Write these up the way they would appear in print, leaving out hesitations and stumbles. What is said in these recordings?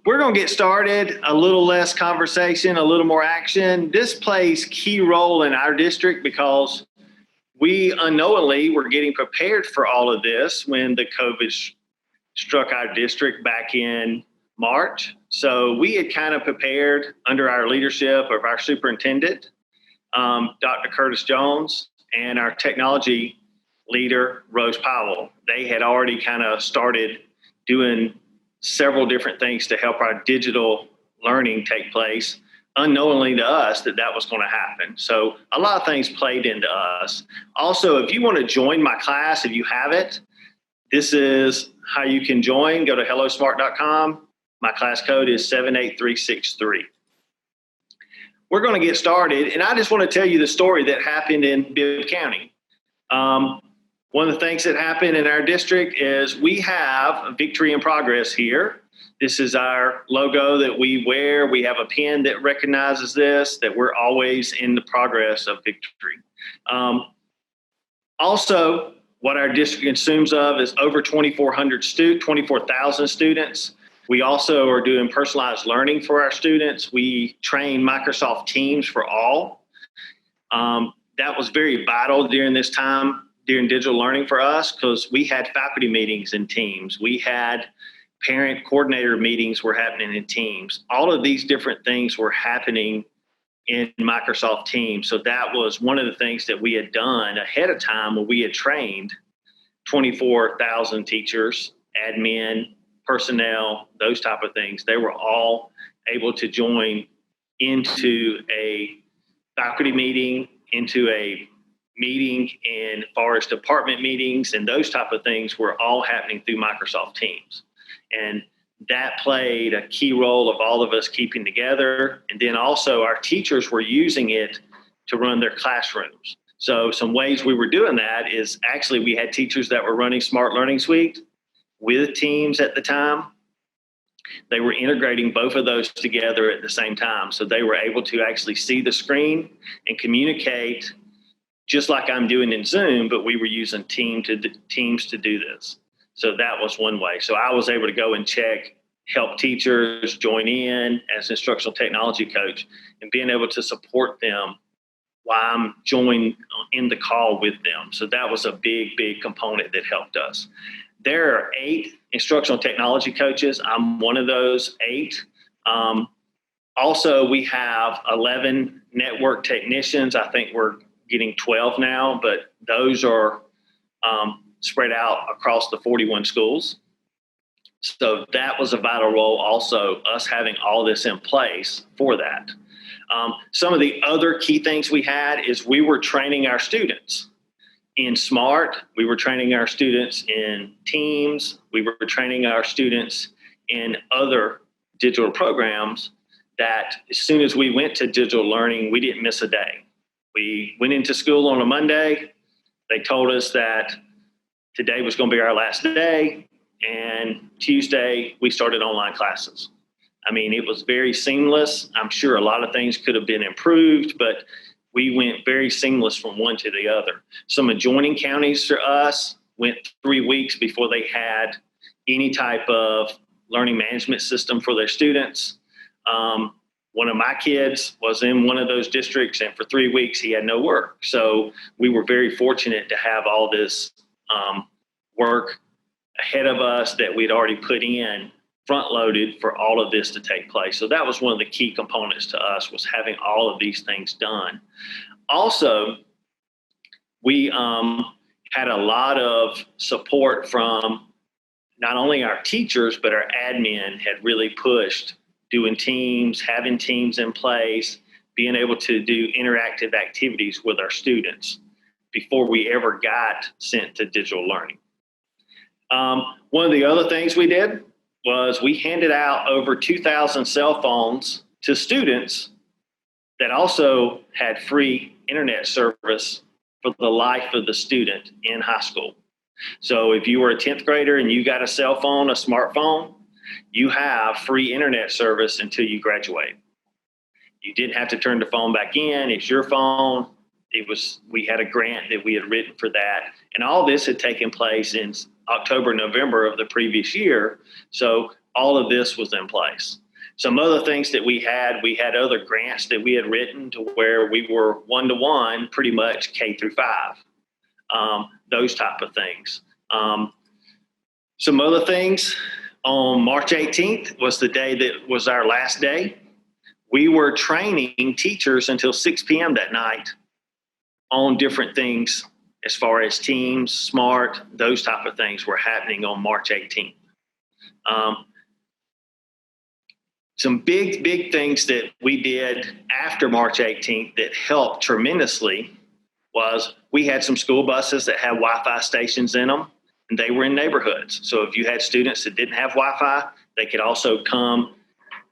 We're going to get started. A little less conversation, a little more action. This plays key role in our district because we unknowingly were getting prepared for all of this when the COVID struck our district back in March. So we had kind of prepared under our leadership of our superintendent, Dr. Curtis Jones, and our technology leader, Rose Powell. They had already kind of started doing several different things to help our digital learning take place, unknowingly to us that was going to happen. So a lot of things played into us. Also, if you want to join my class, if you haven't, this is how you can join. Go to hellosmart.com. My class code is 78363. We're going to get started, and I just want to tell you the story that happened in Bibb County. One of the things that happened in our district is we have a Victory in Progress here. This is our logo that we wear. We have a pin that recognizes this, that we're always in the progress of victory. Also, what our district consumes of is over 24,000 students. We also are doing personalized learning for our students. We train Microsoft Teams for all. That was very vital during this time, during digital learning for us, because we had faculty meetings in Teams. We had parent coordinator meetings were happening in Teams. All of these different things were happening in Microsoft Teams. So that was one of the things that we had done ahead of time when we had trained 24,000 teachers, admin, personnel, those type of things. They were all able to join into a faculty meeting, into a meeting in forest department meetings, and those type of things were all happening through Microsoft Teams. And that played a key role of all of us keeping together. And then also our teachers were using it to run their classrooms. So some ways we were doing that is actually we had teachers that were running Smart Learning Suite with Teams at the time. They were integrating both of those together at the same time. So they were able to actually see the screen and communicate just like I'm doing in Zoom, but we were using Teams to do this. So that was one way. So I was able to go and help teachers join in as instructional technology coach and being able to support them while I'm joining in the call with them. So that was a big, big component that helped us. There are 8 instructional technology coaches. I'm one of those 8. Also, we have 11 network technicians. I think we're getting 12 now, but those are spread out across the 41 schools. So that was a vital role also, us having all this in place for that. Some of the other key things we had is we were training our students in SMART. We were training our students in Teams. We were training our students in other digital programs that as soon as we went to digital learning, we didn't miss a day. We went into school on a Monday. They told us that today was going to be our last day, and Tuesday we started online classes. I mean, it was very seamless. I'm sure a lot of things could have been improved, but we went very seamless from one to the other. Some adjoining counties for us went 3 weeks before they had any type of learning management system for their students. One of my kids was in one of those districts, and for 3 weeks he had no work. So we were very fortunate to have all this work ahead of us that we'd already put in, front-loaded for all of this to take place. So that was one of the key components to us, was having all of these things done. Also, we had a lot of support from not only our teachers, but our admin had really pushed doing Teams, having Teams in place, being able to do interactive activities with our students before we ever got sent to digital learning. One of the other things we did was we handed out over 2,000 cell phones to students that also had free internet service for the life of the student in high school. So if you were a 10th grader and you got a cell phone, a smartphone, you have free internet service until you graduate. You didn't have to turn the phone back in. It's your phone. We had a grant that we had written for that. And all this had taken place in October, November of the previous year. So All of this was in place. Some other things that we had other grants that we had written to where we were one-to-one pretty much K through 5, those type of things. Some other things, on March 18th was the day that was our last day. We were training teachers until 6 p.m. that night on different things as far as Teams, SMART, those type of things were happening on March 18th. Some big things that we did after March 18th that helped tremendously was we had some school buses that had Wi-Fi stations in them, and they were in neighborhoods. So if you had students that didn't have Wi-Fi, they could also come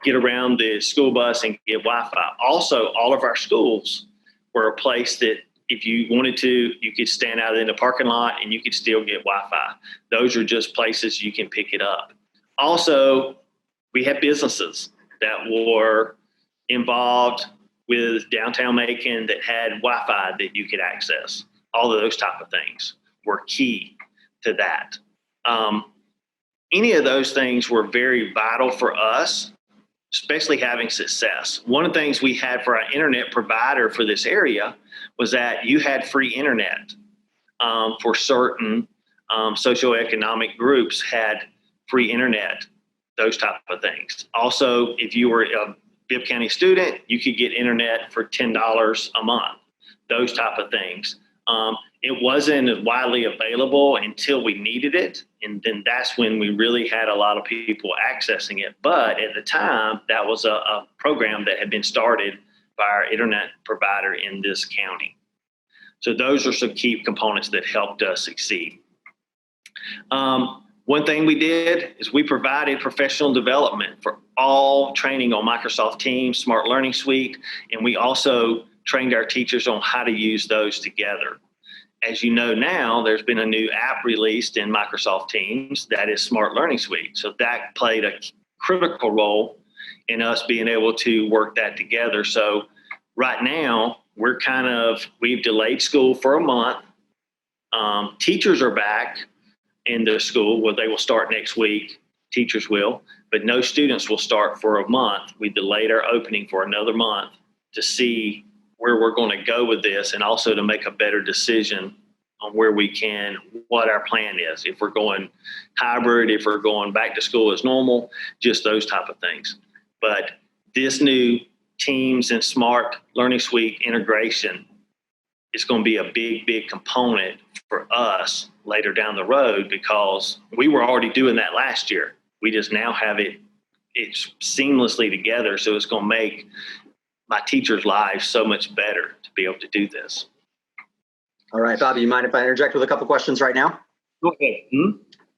get around the school bus and get Wi-Fi. Also, all of our schools were a place that if you wanted to, you could stand out in the parking lot and you could still get Wi-Fi. Those are just places you can pick it up. Also, we had businesses that were involved with downtown Macon that had Wi-Fi that you could access. All of those type of things were key to that. Any of those things were very vital for us, especially having success. One of the things we had for our internet provider for this area was that you had free internet for certain socioeconomic groups had free internet, those type of things. Also, if you were a Bibb County student, you could get internet for $10 a month, those type of things. It wasn't widely available until we needed it, and then that's when we really had a lot of people accessing it. But at the time, that was a program that had been started by our internet provider in this county. So those are some key components that helped us succeed. One thing we did is we provided professional development for all training on Microsoft Teams, Smart Learning Suite, and we also trained our teachers on how to use those together. As you know now, there's been a new app released in Microsoft Teams that is Smart Learning Suite. So that played a critical role in us being able to work that together. So right now, we've delayed school for a month. Teachers are back in the school where they will start next week. Teachers will, but no students will start for a month. We delayed our opening for another month to see where we're going to go with this, and also to make a better decision on what our plan is. If we're going hybrid, if we're going back to school as normal, just those type of things. But this new Teams and Smart Learning Suite integration is going to be a big component for us later down the road, because we were already doing that last year. We just now have it's seamlessly together. So it's going to make my teachers' lives so much better to be able to do this. All right, Bobby, you mind if I interject with a couple questions right now? Go ahead.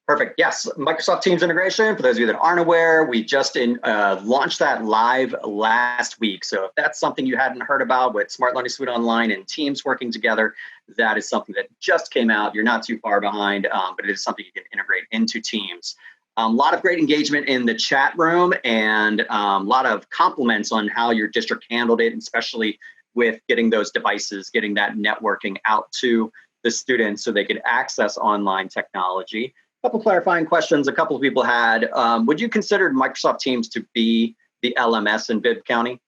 Perfect. Yes, Microsoft Teams integration, for those of you that aren't aware, we just launched that live last week. So if that's something you hadn't heard about with Smart Learning Suite Online and Teams working together, that is something that just came out. You're not too far behind, but it is something you can integrate into Teams. A lot of great engagement in the chat room, and a lot of compliments on how your district handled it, especially with getting those devices, getting that networking out to the students so they could access online technology. A couple clarifying questions a couple of people had. Would you consider Microsoft Teams to be the LMS in Bibb County?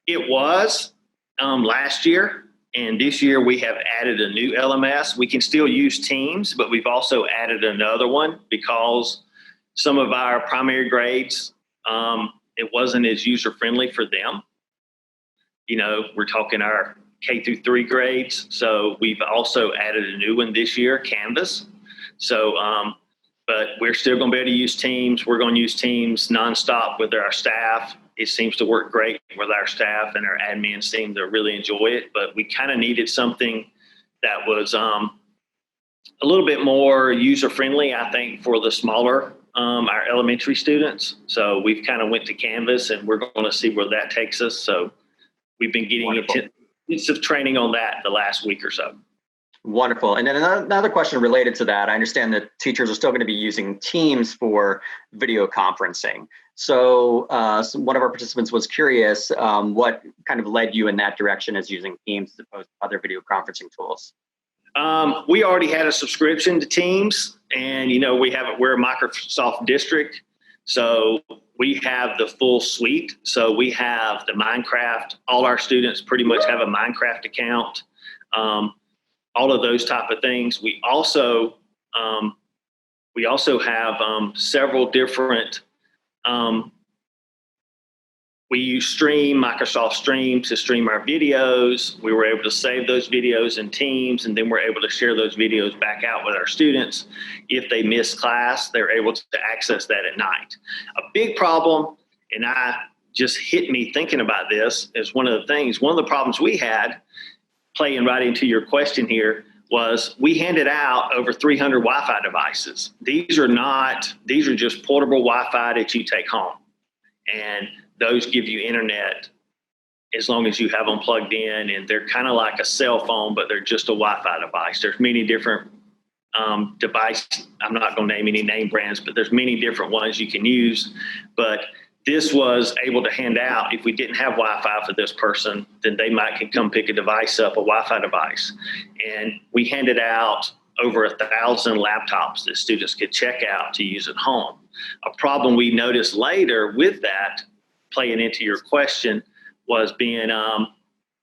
It was last year, and this year we have added a new LMS. We can still use Teams, but we've also added another one because some of our primary grades, it wasn't as user-friendly for them. You know, we're talking our K through 3 grades. So we've also added a new one this year, Canvas. So, but we're still going to be able to use Teams. We're going to use Teams nonstop with our staff. It seems to work great with our staff, and our admins seem to really enjoy it. But we kind of needed something that was a little bit more user-friendly, I think, for the smaller, our elementary students. So we've kind of went to Canvas, and we're going to see where that takes us. So we've been getting intensive training on that the last week or so. Wonderful. And then another question related to that. I understand that teachers are still going to be using Teams for video conferencing. So one of our participants was curious what kind of led you in that direction as using Teams as opposed to other video conferencing tools? We already had a subscription to Teams, and you know we're a Microsoft district, So we have the full suite. So we have the Minecraft. All our students pretty much have a Minecraft account. All of those type of things. We also have several different. We use Microsoft Stream to stream our videos. We were able to save those videos in Teams, and then we're able to share those videos back out with our students. If they miss class, they're able to access that at night. A big problem, and I just hit me thinking about this, is one of the problems we had, playing right into your question here, was we handed out over 300 Wi-Fi devices. These are just portable Wi-Fi that you take home. And those give you internet as long as you have them plugged in, and they're kind of like a cell phone, but they're just a Wi-Fi device. There's many different devices. I'm not going to name any name brands, but there's many different ones you can use. But this was able to hand out, if we didn't have Wi-Fi for this person, then they could come pick a device up, a Wi-Fi device. And we handed out over 1,000 laptops that students could check out to use at home. A problem we noticed later with that, playing into your question, was being,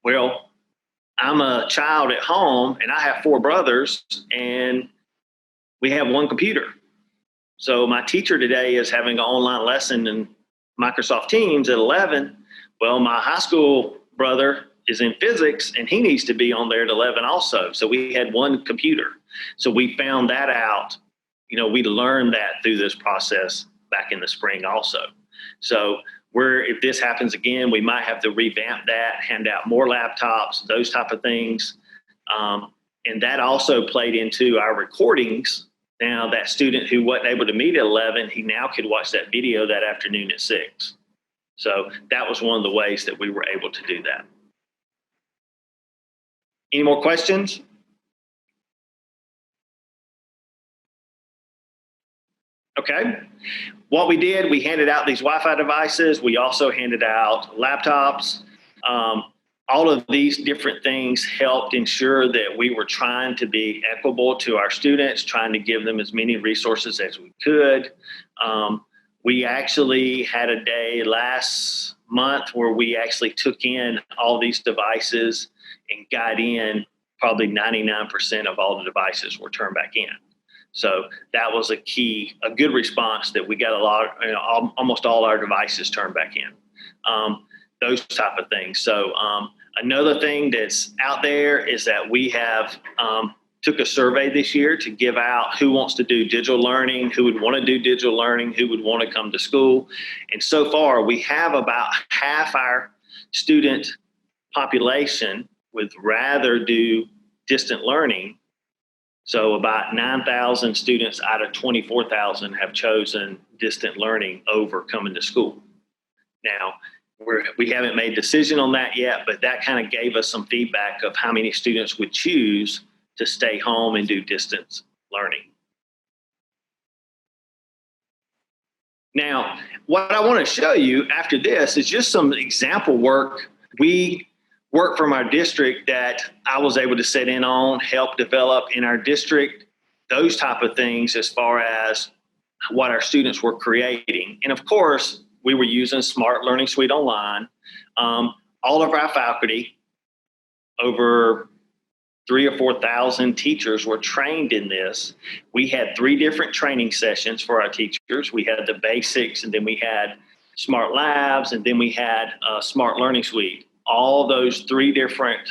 well, I'm a child at home and I have 4 brothers and we have 1 computer. So my teacher today is having an online lesson in Microsoft Teams at 11. Well, my high school brother is in physics and he needs to be on there at 11 also. So we had 1 computer. So we found that out. We learned that through this process back in the spring also. So if this happens again, we might have to revamp that, hand out more laptops, those type of things. And that also played into our recordings. Now, that student who wasn't able to meet at 11, he now could watch that video that afternoon at 6. So that was one of the ways that we were able to do that. Any more questions? Okay. What we did, we handed out these Wi-Fi devices. We also handed out laptops. All of these different things helped ensure that we were trying to be equitable to our students, trying to give them as many resources as we could. We actually had a day last month where we actually took in all these devices and got in probably 99% of all the devices were turned back in. So that was a good response, that we got almost all our devices turned back in, those type of things. So another thing that's out there is that we have took a survey this year to give out who wants to do digital learning, who would want to do digital learning, who would want to come to school. And so far, we have about half our student population would rather do distant learning. So about 9,000 students out of 24,000 have chosen distant learning over coming to school. Now, we haven't made a decision on that yet, but that kind of gave us some feedback of how many students would choose to stay home and do distance learning. Now, what I want to show you after this is just some example work from our district that I was able to sit in on, help develop in our district, those type of things as far as what our students were creating. And of course, we were using Smart Learning Suite Online. All of our faculty, over 3,000 or 4,000 teachers were trained in this. We had 3 different training sessions for our teachers. We had the basics, and then we had Smart Labs, and then we had Smart Learning Suite. All those 3 different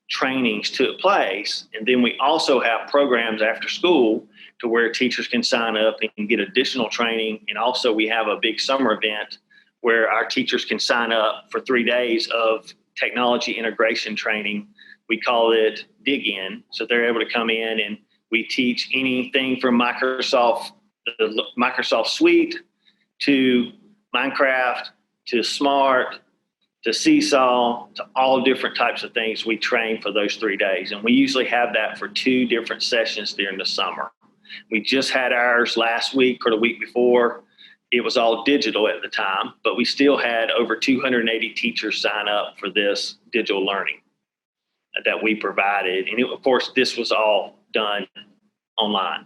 trainings took place. And then we also have programs after school to where teachers can sign up and get additional training. And also we have a big summer event where our teachers can sign up for 3 days of technology integration training. We call it Dig In. So they're able to come in and we teach anything from the Microsoft Suite to Minecraft to Smart to Seesaw, to all different types of things. We train for those 3 days. And we usually have that for 2 different sessions during the summer. We just had ours last week or the week before. It was all digital at the time, but we still had over 280 teachers sign up for this digital learning that we provided. And of course, this was all done online.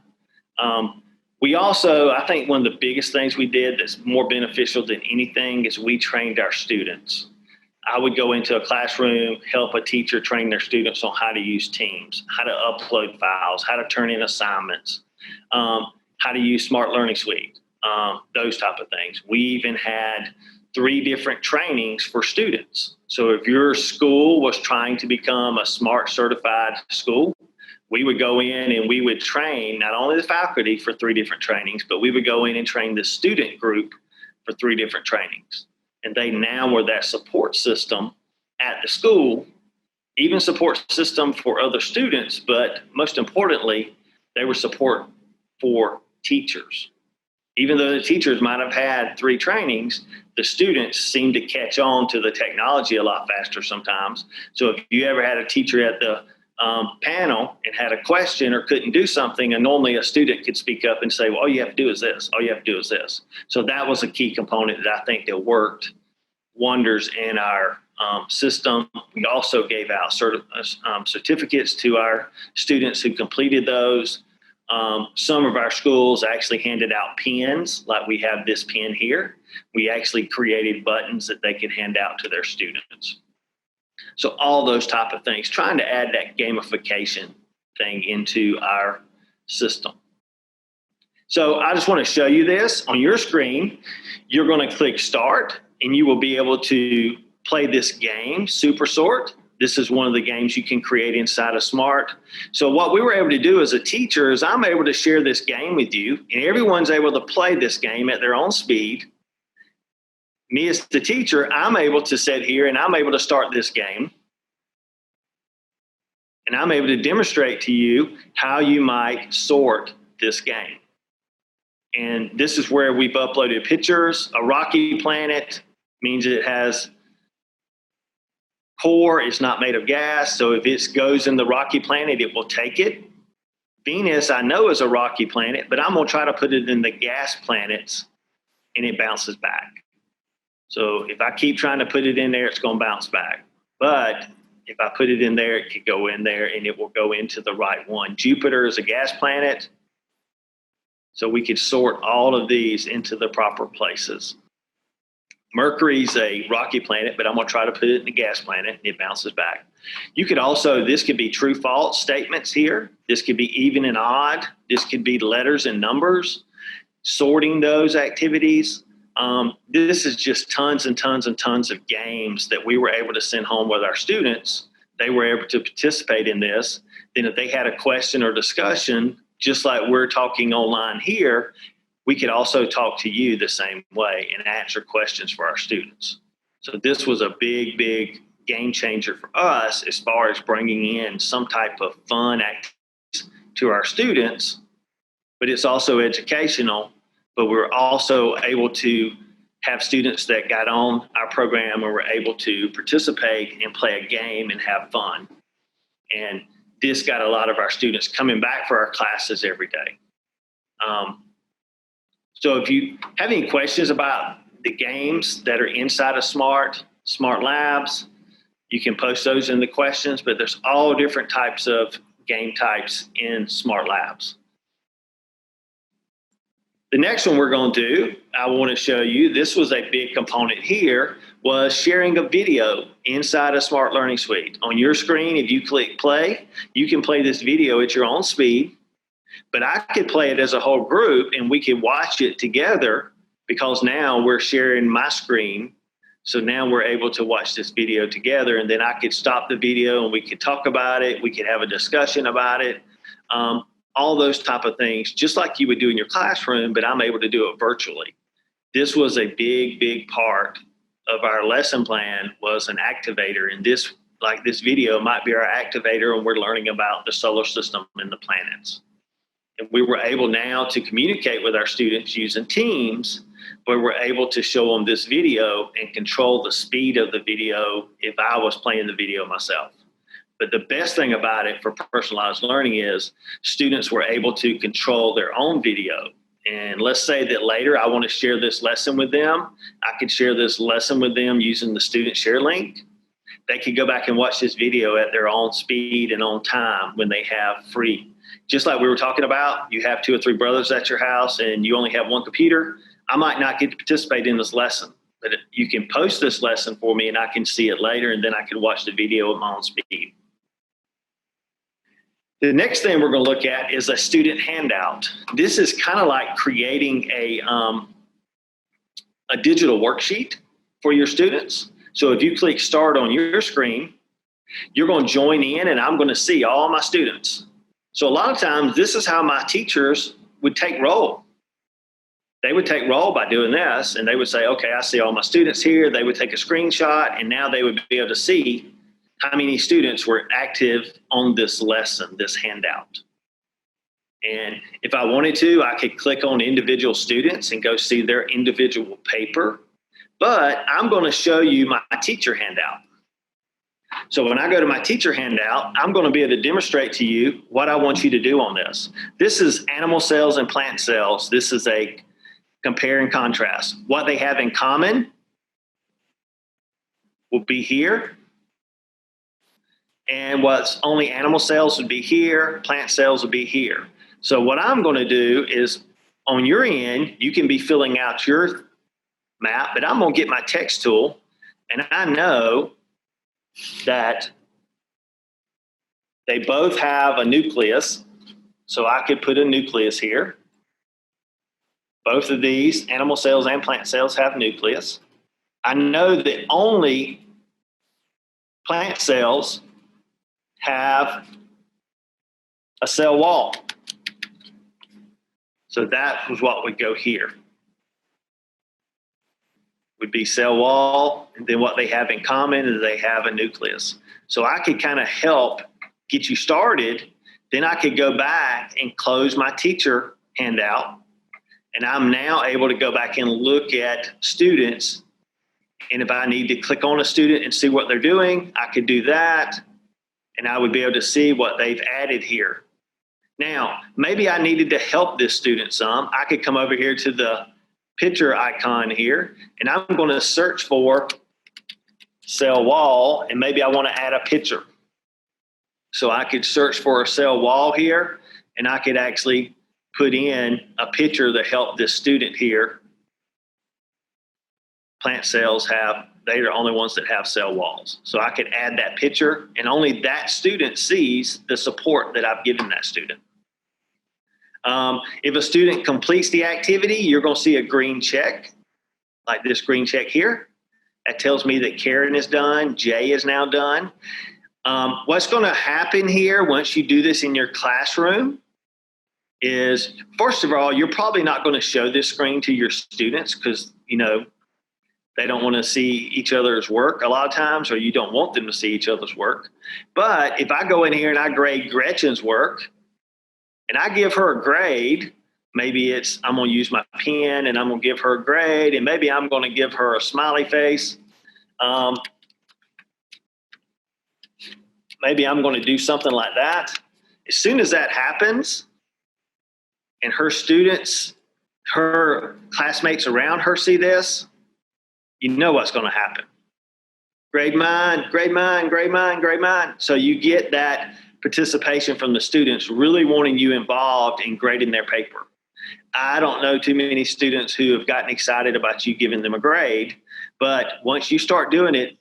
We also, I think one of the biggest things we did that's more beneficial than anything is we trained our students. I would go into a classroom, help a teacher train their students on how to use Teams, how to upload files, how to turn in assignments, how to use Smart Learning Suite, those type of things. We even had 3 different trainings for students. So if your school was trying to become a SMART certified school, we would go in and we would train not only the faculty for 3 different trainings, but we would go in and train the student group for 3 different trainings. And they now were that support system at the school, even support system for other students, but most importantly, they were support for teachers. Even though the teachers might have had 3 trainings, the students seem to catch on to the technology a lot faster sometimes. So if you ever had a teacher at the panel and had a question or couldn't do something, and normally a student could speak up and say, well, all you have to do is this, all you have to do is this. So that was a key component that I think that worked wonders in our system. We also gave out certificates to our students who completed those. Some of our schools actually handed out pens, like we have this pen here. We actually created buttons that they could hand out to their students. So all those type of things, trying to add that gamification thing into our system. So I just want to show you this on your screen. You're going to click start and you will be able to play this game, Super Sort. This is one of the games you can create inside of SMART. So what we were able to do as a teacher is I'm able to share this game with you, and everyone's able to play this game at their own speed. Me as the teacher, I'm able to sit here and I'm able to start this game. And I'm able to demonstrate to you how you might sort this game. And this is where we've uploaded pictures. A rocky planet means it has core, it's not made of gas. So if it goes in the rocky planet, it will take it. Venus, I know, is a rocky planet, but I'm going to try to put it in the gas planets and it bounces back. So if I keep trying to put it in there, it's going to bounce back. But if I put it in there, it could go in there and it will go into the right one. Jupiter is a gas planet. So we could sort all of these into the proper places. Mercury's a rocky planet, but I'm going to try to put it in a gas planet and it bounces back. You could also, this could be true false statements here. This could be even and odd. This could be letters and numbers, sorting those activities. This is just tons and tons and tons of games that we were able to send home with our students. They were able to participate in this. Then if they had a question or discussion, just like we're talking online here, we could also talk to you the same way and answer questions for our students. So this was a big, big game changer for us as far as bringing in some type of fun activities to our students, but it's also educational. But we're also able to have students that got on our program and were able to participate and play a game and have fun. And this got a lot of our students coming back for our classes every day. So if you have any questions about the games that are inside of SMART Labs, you can post those in the questions, but there's all different types of game types in SMART Labs. The next one we're going to do, I want to show you, this was a big component here, was sharing a video inside of Smart Learning Suite. On your screen, if you click play, you can play this video at your own speed, but I could play it as a whole group and we could watch it together because now we're sharing my screen. So now we're able to watch this video together, and then I could stop the video and we could talk about it. We could have a discussion about it. All those type of things, just like you would do in your classroom, but I'm able to do it virtually. This was a big, big part of our lesson plan, was an activator. And this, like this video, might be our activator when we're learning about the solar system and the planets. And we were able now to communicate with our students using Teams, where we're able to show them this video and control the speed of the video if I was playing the video myself. But the best thing about it for personalized learning is students were able to control their own video. And let's say that later I want to share this lesson with them. I could share this lesson with them using the student share link. They could go back and watch this video at their own speed and on time when they have free just like we were talking about, you have 2 or 3 brothers at your house and you only have one computer, I might not get to participate in this lesson, but you can post this lesson for me and I can see it later, and then I can watch the video at my own speed. The next thing we're going to look at is a student handout. This is kind of like creating a digital worksheet for your students. So if you click start on your screen, you're going to join in and I'm going to see all my students. So a lot of times this is how my teachers would take roll. They would take roll by doing this, and they would say, okay, I see all my students here. They would take a screenshot, and now they would be able to see how many students were active on this lesson, this handout. And if I wanted to, I could click on individual students and go see their individual paper. But I'm going to show you my teacher handout. So when I go to my teacher handout, I'm going to be able to demonstrate to you what I want you to do on this. This is animal cells and plant cells. This is a compare and contrast. What they have in common will be here. And what's only animal cells would be here, plant cells would be here. So what I'm going to do is on your end, you can be filling out your map, but I'm going to get my text tool, and I know that they both have a nucleus. So I could put a nucleus here. Both of these animal cells and plant cells have nucleus. I know that only plant cells have a cell wall. So that was what would go here. Would be cell wall, and then what they have in common is they have a nucleus. So I could kind of help get you started. Then I could go back and close my teacher handout, and I'm now able to go back and look at students. And if I need to click on a student and see what they're doing, I could do that. And I would be able to see what they've added here. Now, maybe I needed to help this student some. I could come over here to the picture icon here, and I'm going to search for cell wall, and maybe I want to add a picture. So I could search for a cell wall here, and I could actually put in a picture to help this student here. Plant cells they're the only ones that have cell walls. So I could add that picture, and only that student sees the support that I've given that student. If a student completes the activity, you're going to see a green check, like this green check here. That tells me that Karen is done, Jay is now done. What's going to happen here once you do this in your classroom is, first of all, you're probably not going to show this screen to your students because, they don't want to see each other's work a lot of times, or you don't want them to see each other's work. But if I go in here and I grade Gretchen's work and I give her a grade, maybe I'm going to use my pen and I'm going to give her a grade, and maybe I'm going to give her a smiley face. Maybe I'm going to do something like that. As soon as that happens and her classmates around her see this, you know what's going to happen. Grade mine, grade mine, grade mine, grade mine. So you get that participation from the students really wanting you involved in grading their paper. I don't know too many students who have gotten excited about you giving them a grade, but once you start doing it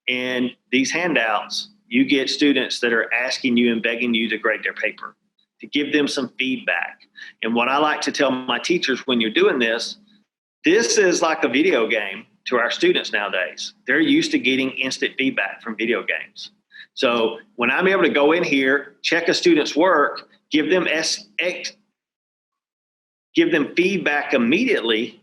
in these handouts, you get students that are asking you and begging you to grade their paper, to give them some feedback. And what I like to tell my teachers when you're doing this is like a video game to our students nowadays. They're used to getting instant feedback from video games. So when I'm able to go in here, check a student's work, give them feedback immediately,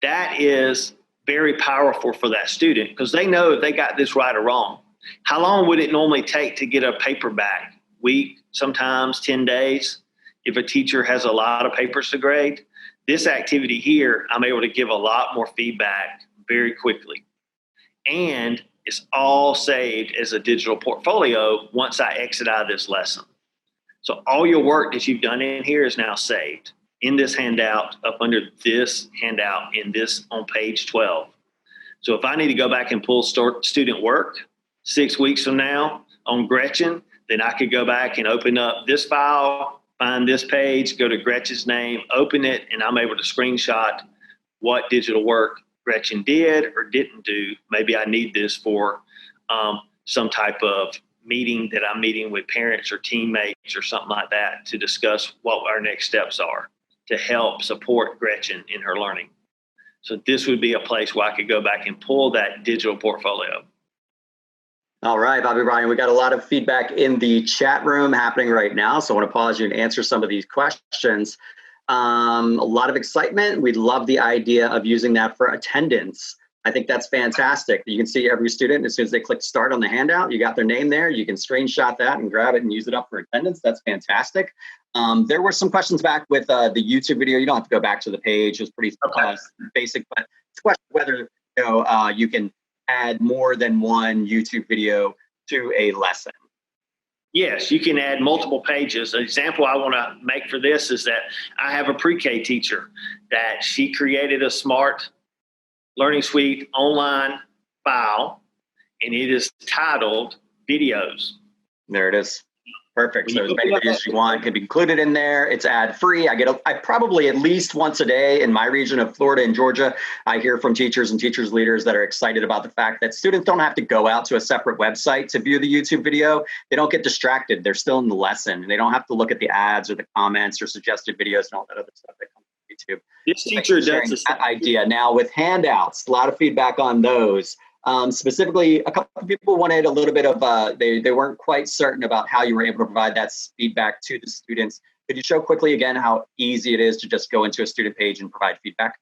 that is very powerful for that student because they know if they got this right or wrong. How long would it normally take to get a paper back? Week, sometimes 10 days, if a teacher has a lot of papers to grade. This activity here, I'm able to give a lot more feedback very quickly. And it's all saved as a digital portfolio once I exit out of this lesson. So all your work that you've done in here is now saved in this handout, up under this handout on page 12. So if I need to go back and pull student work 6 weeks from now on Gretchen, then I could go back and open up this file find this page, go to Gretchen's name, open it, and I'm able to screenshot what digital work Gretchen did or didn't do. Maybe I need this for some type of meeting that I'm meeting with parents or teammates or something like that to discuss what our next steps are to help support Gretchen in her learning. So this would be a place where I could go back and pull that digital portfolio. All right, Bobby Bryan, we got a lot of feedback in the chat room happening right now. So I want to pause you and answer some of these questions. A lot of excitement. We love the idea of using that for attendance. I think that's fantastic. You can see every student, as soon as they click start on the handout, you got their name there. You can screenshot that and grab it and use it up for attendance. That's fantastic. There were some questions back with the YouTube video. You don't have to go back to the page. It was pretty basic, but it's a question whether you can add more than one YouTube video to a lesson. Yes, you can add multiple pages. An example I want to make for this is that I have a pre-K teacher that she created a Smart Learning Suite online file, and it is titled Videos. There it is. Perfect. So as many videos as you want can be included in there. It's ad free. I probably at least once a day in my region of Florida and Georgia, I hear from teachers and teachers leaders that are excited about the fact that students don't have to go out to a separate website to view the YouTube video. They don't get distracted. They're still in the lesson, and they don't have to look at the ads or the comments or suggested videos and all that other stuff that comes from YouTube. This teacher does that idea. Now with handouts, a lot of feedback on those. Specifically, a couple of people wanted a little bit of, they weren't quite certain about how you were able to provide that feedback to the students. Could you show quickly again how easy it is to just go into a student page and provide feedback?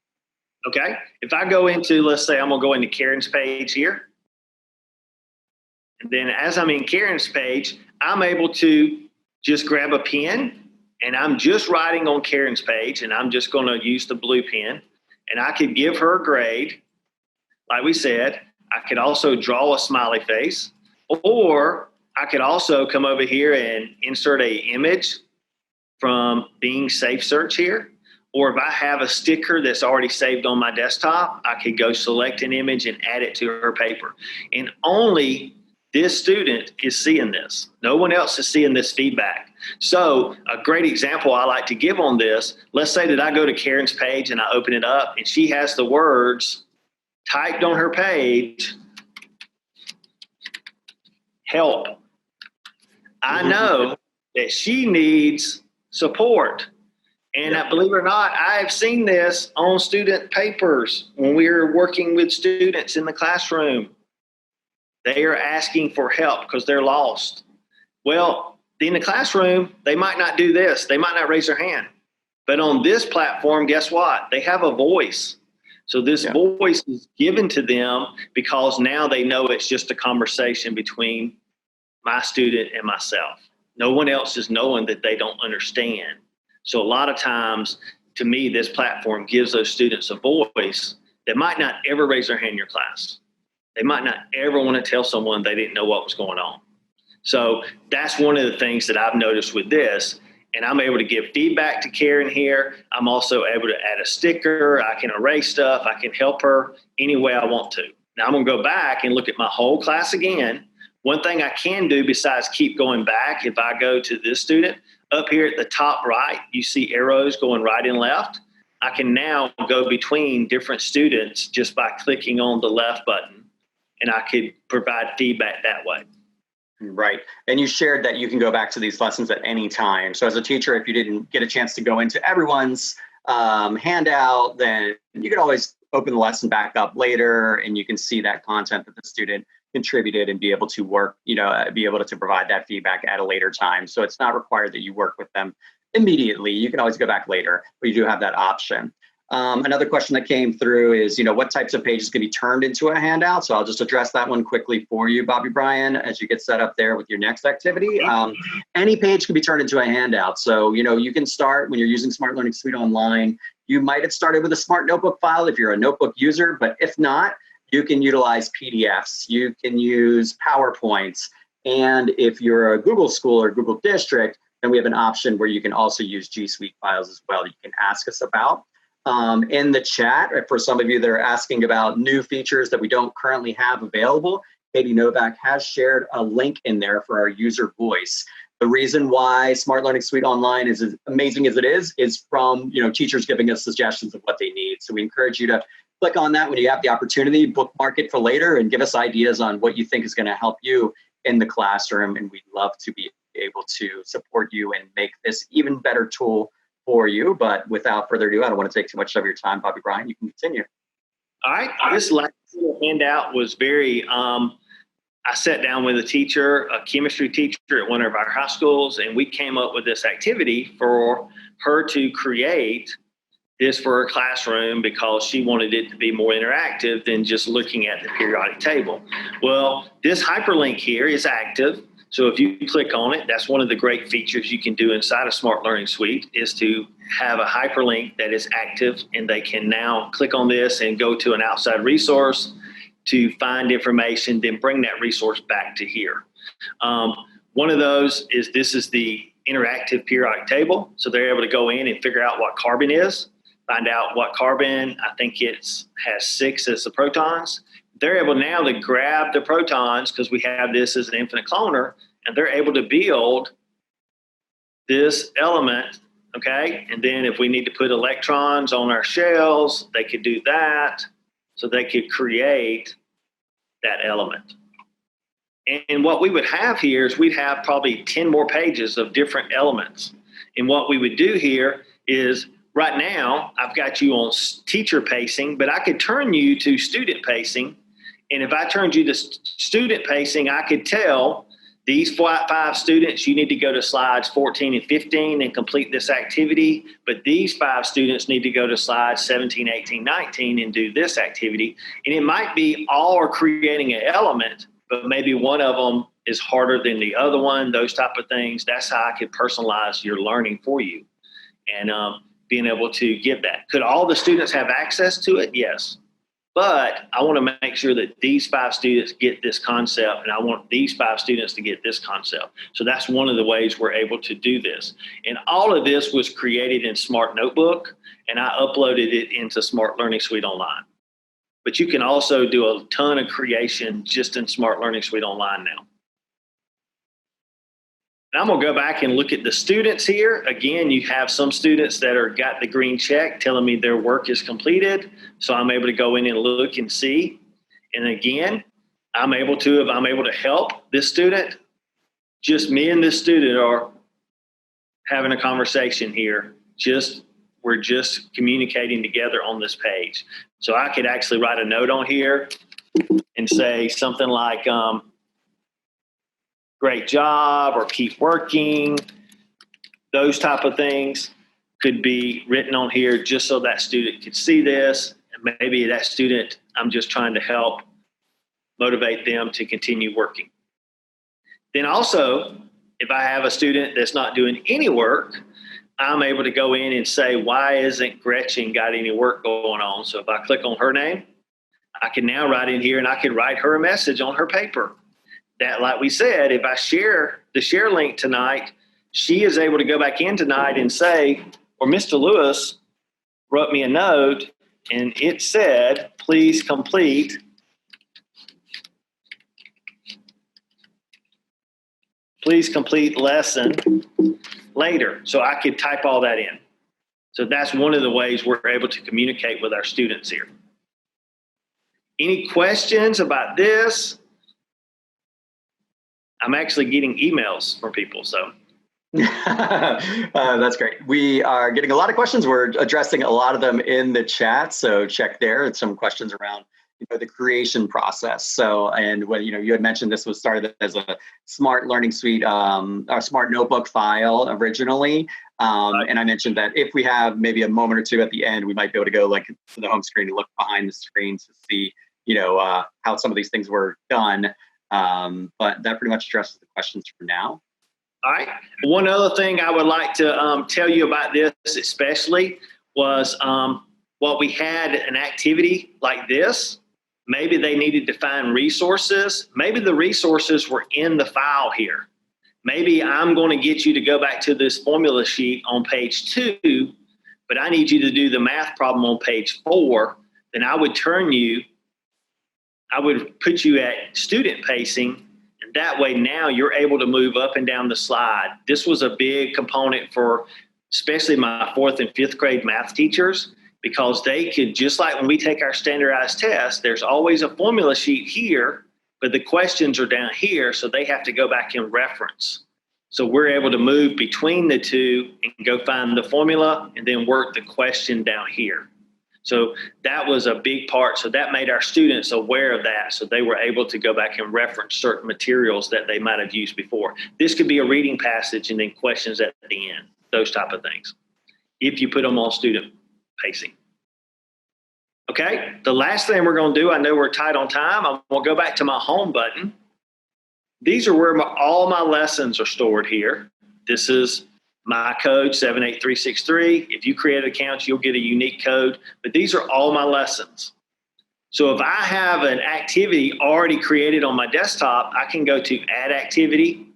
Okay. If I go into, let's say I'm going to go into Karen's page here. And then as I'm in Karen's page, I'm able to just grab a pen and I'm just writing on Karen's page and I'm just going to use the blue pen and I could give her a grade. Like we said, I could also draw a smiley face, or I could also come over here and insert a image from Bing Safe Search here. Or if I have a sticker that's already saved on my desktop, I could go select an image and add it to her paper. And only this student is seeing this. No one else is seeing this feedback. So a great example I like to give on this, let's say that I go to Karen's page and I open it up and she has the words typed on her page, help. I know that she needs support. And believe it or not, I have seen this on student papers when we are working with students in the classroom. They are asking for help because they're lost. Well, in the classroom, they might not do this. They might not raise their hand. But on this platform, guess what? They have a voice. So this voice is given to them because now they know it's just a conversation between my student and myself. No one else is knowing that they don't understand. So a lot of times, to me, this platform gives those students a voice that might not ever raise their hand in your class. They might not ever want to tell someone they didn't know what was going on. So that's one of the things that I've noticed with this. And I'm able to give feedback to Karen here. I'm also able to add a sticker. I can erase stuff. I can help her any way I want to. Now I'm going to go back and look at my whole class again. One thing I can do besides keep going back, if I go to this student, up here at the top right, you see arrows going right and left. I can now go between different students just by clicking on the left button, and I could provide feedback that way. Right. And you shared that you can go back to these lessons at any time. So as a teacher, if you didn't get a chance to go into everyone's handout, then you could always open the lesson back up later and you can see that content that the student contributed and be able to work, be able to provide that feedback at a later time. So it's not required that you work with them immediately. You can always go back later, but you do have that option. Another question that came through is, what types of pages can be turned into a handout? So I'll just address that one quickly for you, Bobby Bryan, as you get set up there with your next activity. Any page can be turned into a handout. So, you can start when you're using Smart Learning Suite Online. You might have started with a Smart Notebook file if you're a notebook user, but if not, you can utilize PDFs. You can use PowerPoints. And if you're a Google school or Google district, then we have an option where you can also use G Suite files as well that you can ask us about. In the chat, for some of you that are asking about new features that we don't currently have available, Katie Novak has shared a link in there for our user voice. The reason why Smart Learning Suite Online is as amazing as it is from, teachers giving us suggestions of what they need. So we encourage you to click on that when you have the opportunity, bookmark it for later, and give us ideas on what you think is going to help you in the classroom. And we'd love to be able to support you and make this even better tool for you. But without further ado, I don't want to take too much of your time. Bobby Bryan, you can continue. All right. This last little handout was very, I sat down with a teacher, a chemistry teacher at one of our high schools, and we came up with this activity for her to create this for her classroom because she wanted it to be more interactive than just looking at the periodic table. Well, this hyperlink here is active. So if you click on it, that's one of the great features you can do inside a Smart Learning Suite is to have a hyperlink that is active, and they can now click on this and go to an outside resource to find information, then bring that resource back to here. One of those is this is the interactive periodic table. So they're able to go in and figure out what carbon is, find out what carbon, I think it has 6 as the protons. They're able now to grab the protons because we have this as an infinite cloner, and they're able to build this element, okay? And then if we need to put electrons on our shells, they could do that. So they could create that element. And what we would have here is we'd have probably 10 more pages of different elements. And what we would do here is right now, I've got you on teacher pacing, but I could turn you to student pacing. And if I turned you to student pacing, I could tell these 5 students, you need to go to slides 14 and 15 and complete this activity. But these 5 students need to go to slides 17, 18, 19 and do this activity. And it might be all are creating an element, but maybe one of them is harder than the other one, those type of things. That's how I could personalize your learning for you and being able to give that. Could all the students have access to it? Yes. But I want to make sure that these 5 students get this concept, and I want these 5 students to get this concept. So that's one of the ways we're able to do this. And all of this was created in Smart Notebook, and I uploaded it into Smart Learning Suite Online. But you can also do a ton of creation just in Smart Learning Suite Online now. And I'm going to go back and look at the students here. Again, you have some students that are got the green check telling me their work is completed. So I'm able to go in and look and see. And again, if I'm able to help this student, just me and this student are having a conversation here. We're just communicating together on this page. So I could actually write a note on here and say something like, great job, or keep working. Those type of things could be written on here just so that student could see this. And maybe that student, I'm just trying to help motivate them to continue working. Then also, if I have a student that's not doing any work, I'm able to go in and say, why isn't Gretchen got any work going on? So if I click on her name, I can now write in here and I can write her a message on her paper. That, like we said, if I share the share link tonight, she is able to go back in tonight and say, or Mr. Lewis wrote me a note and it said, please complete lesson later. So I could type all that in. So that's one of the ways we're able to communicate with our students here. Any questions about this? I'm actually getting emails from people, so. That's great. We are getting a lot of questions. We're addressing a lot of them in the chat, so check there. It's some questions around the creation process. So, and when you had mentioned this was started as a Smart Learning Suite, or Smart Notebook file originally. And I mentioned that if we have maybe a moment or two at the end, we might be able to go like to the home screen and look behind the screen to see, how some of these things were done. But that pretty much addresses the questions for now. All right. One other thing I would like to tell you about this especially was what we had an activity like this. Maybe they needed to find resources. Maybe the resources were in the file here. Maybe I'm going to get you to go back to this formula sheet on page 2, but I need you to do the math problem on page 4. Then I would put you at student pacing, and that way now you're able to move up and down the slide. This was a big component for especially my 4th and 5th grade math teachers, because they could, just like when we take our standardized test, there's always a formula sheet here, but the questions are down here, so they have to go back and reference. So we're able to move between the two and go find the formula and then work the question down here. So that was a big part. So that made our students aware of that. So they were able to go back and reference certain materials that they might have used before. This could be a reading passage and then questions at the end, those type of things, if you put them on student pacing. Okay, the last thing we're going to do, I know we're tight on time. I'm going to go back to my home button. These are where all my lessons are stored here. This is my code 78363. If you create accounts, you'll get a unique code, but these are all my lessons. So if I have an activity already created on my desktop, I can go to add activity.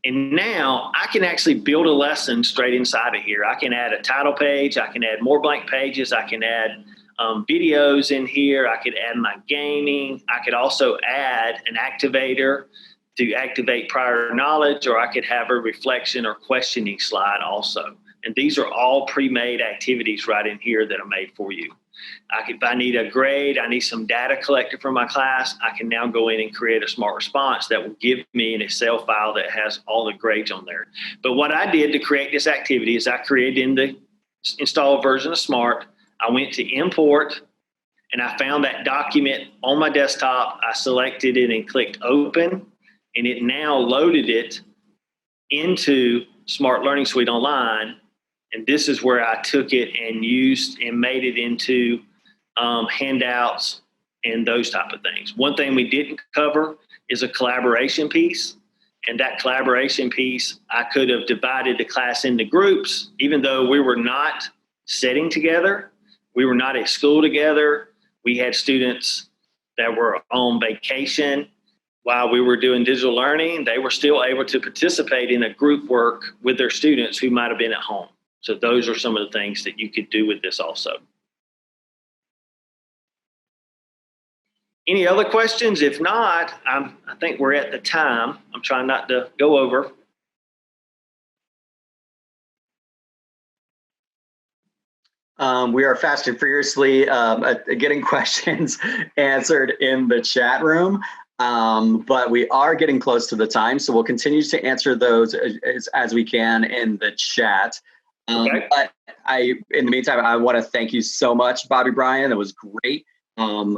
And now I can actually build a lesson straight inside of here. I can add a title page. I can add more blank pages. I can add videos in here. I could add my gaming. I could also add an activator to activate prior knowledge, or I could have a reflection or questioning slide also. And these are all pre-made activities right in here that are made for you. If I need a grade, I need some data collected from my class, I can now go in and create a smart response that will give me an Excel file that has all the grades on there. But what I did to create this activity is I created in the installed version of Smart. I went to import and I found that document on my desktop. I selected it and clicked open, and it now loaded it into Smart Learning Suite Online. And this is where I took it and used and made it into handouts and those type of things. One thing we didn't cover is a collaboration piece. And that collaboration piece, I could have divided the class into groups, even though we were not sitting together. We were not at school together. We had students that were on vacation while we were doing digital learning. They were still able to participate in a group work with their students who might have been at home. So those are some of the things that you could do with this also. Any other questions? If not, I think we're at the time. I'm trying not to go over. We are fast and furiously getting questions answered in the chat room, but we are getting close to the time, so we'll continue to answer those as we can in the chat. Okay. But in the meantime, I want to thank you so much, Bobby Bryan. That was great.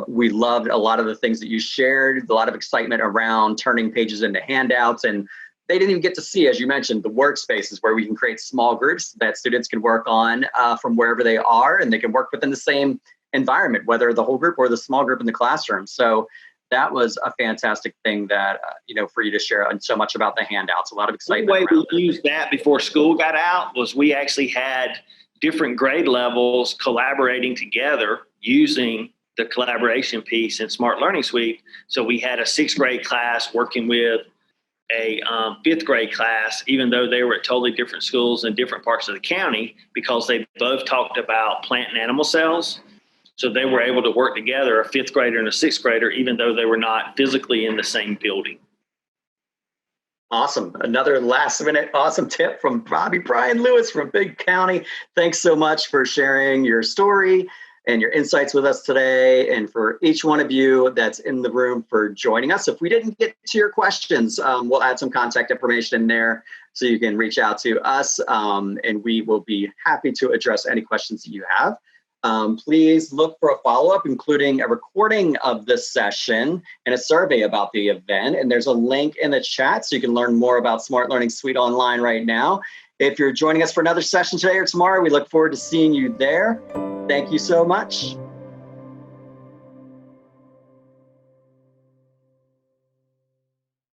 We loved a lot of the things that you shared, a lot of excitement around turning pages into handouts, and they didn't even get to see, as you mentioned, the workspaces where we can create small groups that students can work on from wherever they are, and they can work within the same environment, whether the whole group or the small group in the classroom. So that was a fantastic thing that, for you to share so much about the handouts, a lot of excitement. The way we used that before school got out was we actually had different grade levels collaborating together using the collaboration piece in Smart Learning Suite. So we had a 6th grade class working with a 5th grade class, even though they were at totally different schools in different parts of the county, because they both talked about plant and animal cells. So they were able to work together, a 5th grader and a 6th grader, even though they were not physically in the same building. Awesome. Another last minute awesome tip from Bobby Bryan Lewis from Bibb County. Thanks so much for sharing your story and your insights with us today, and for each one of you that's in the room for joining us. If we didn't get to your questions, we'll add some contact information in there so you can reach out to us, and we will be happy to address any questions that you have. Please look for a follow-up, including a recording of this session and a survey about the event. And there's a link in the chat so you can learn more about Smart Learning Suite Online right now. If you're joining us for another session today or tomorrow, we look forward to seeing you there. Thank you so much.